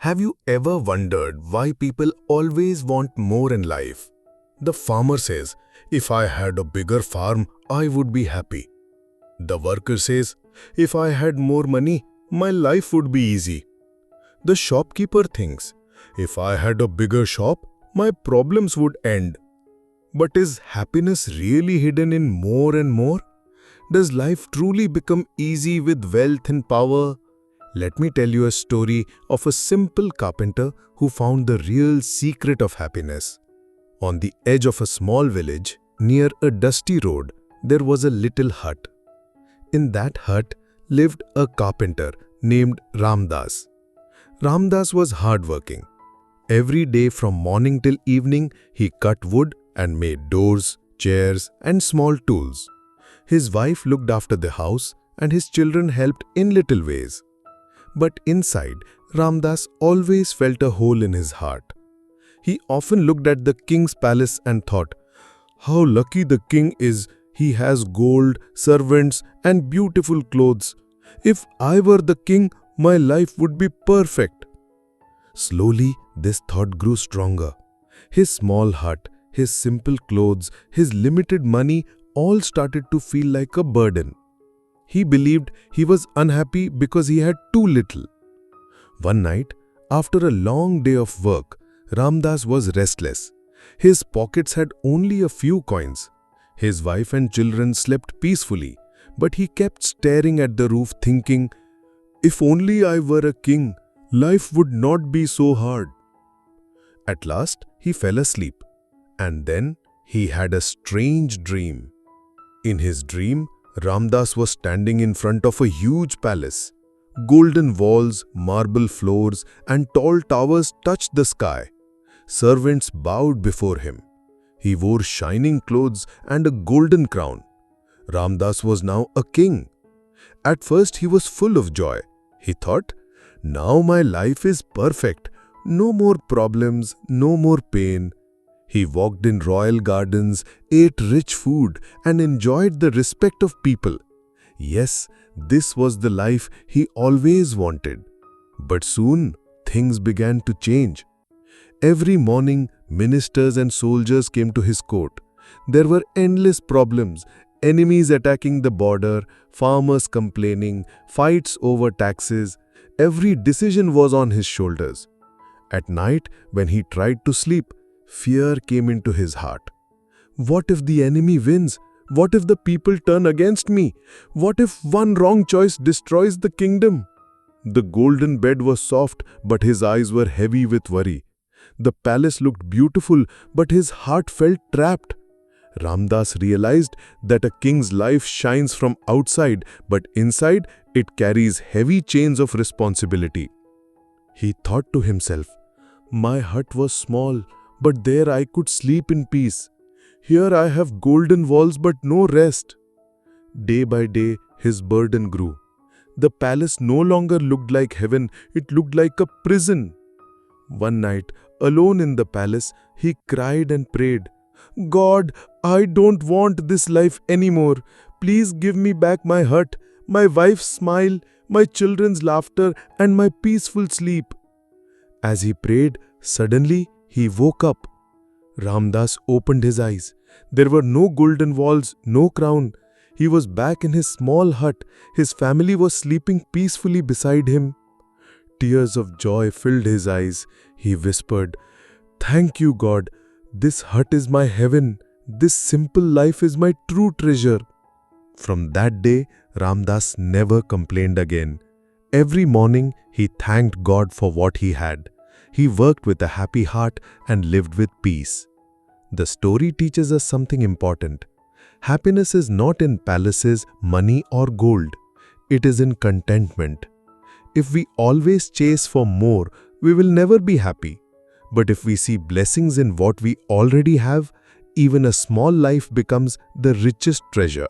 Have you ever wondered why people always want more in life? The farmer says, if I had a bigger farm, I would be happy. The worker says, if I had more money, my life would be easy. The shopkeeper thinks, if I had a bigger shop, my problems would end. But is happiness really hidden in more and more? Does life truly become easy with wealth and power? Let me tell you a story of a simple carpenter who found the real secret of happiness. On the edge of a small village, near a dusty road, there was a little hut. In that hut lived a carpenter named Ramdas. Ramdas was hardworking. Every day from morning till evening, he cut wood and made doors, chairs, and small tools. His wife looked after the house and his children helped in little ways. But inside, Ramdas always felt a hole in his heart. He often looked at the king's palace and thought, how lucky the king is, he has gold, servants, and beautiful clothes. If I were the king, my life would be perfect. Slowly, this thought grew stronger. His small hut, his simple clothes, his limited money all started to feel like a burden. He believed he was unhappy because he had too little. One night, after a long day of work, Ramdas was restless. His pockets had only a few coins. His wife and children slept peacefully, but he kept staring at the roof thinking, if only I were a king, life would not be so hard. At last, he fell asleep, and then he had a strange dream. In his dream, Ramdas was standing in front of a huge palace. Golden walls, marble floors, and tall towers touched the sky. Servants bowed before him. He wore shining clothes and a golden crown. Ramdas was now a king. At first he was full of joy. He thought, now my life is perfect. No more problems, no more pain. He walked in royal gardens, ate rich food, and enjoyed the respect of people. Yes, this was the life he always wanted. But soon, things began to change. Every morning, ministers and soldiers came to his court. There were endless problems, enemies attacking the border, farmers complaining, fights over taxes. Every decision was on his shoulders. At night, when he tried to sleep, fear came into his heart. What if the enemy wins? What if the people turn against me? What if one wrong choice destroys the kingdom? The golden bed was soft, but his eyes were heavy with worry. The palace looked beautiful, but his heart felt trapped. Ramdas realized that a king's life shines from outside, but inside it carries heavy chains of responsibility. He thought to himself, my hut was small, but there I could sleep in peace. Here I have golden walls but no rest. Day by day, his burden grew. The palace no longer looked like heaven, it looked like a prison. One night, alone in the palace, he cried and prayed, God, I don't want this life anymore. Please give me back my hut, my wife's smile, my children's laughter, and my peaceful sleep. As he prayed, suddenly he woke up. Ramdas opened his eyes. There were no golden walls, no crown. He was back in his small hut. His family was sleeping peacefully beside him. Tears of joy filled his eyes. He whispered, thank you, God. This hut is my heaven. This simple life is my true treasure. From that day, Ramdas never complained again. Every morning, he thanked God for what he had. He worked with a happy heart and lived with peace. The story teaches us something important. Happiness is not in palaces, money, or gold. It is in contentment. If we always chase for more, we will never be happy. But if we see blessings in what we already have, even a small life becomes the richest treasure.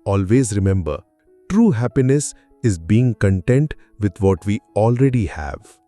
Always remember, true happiness is being content with what we already have.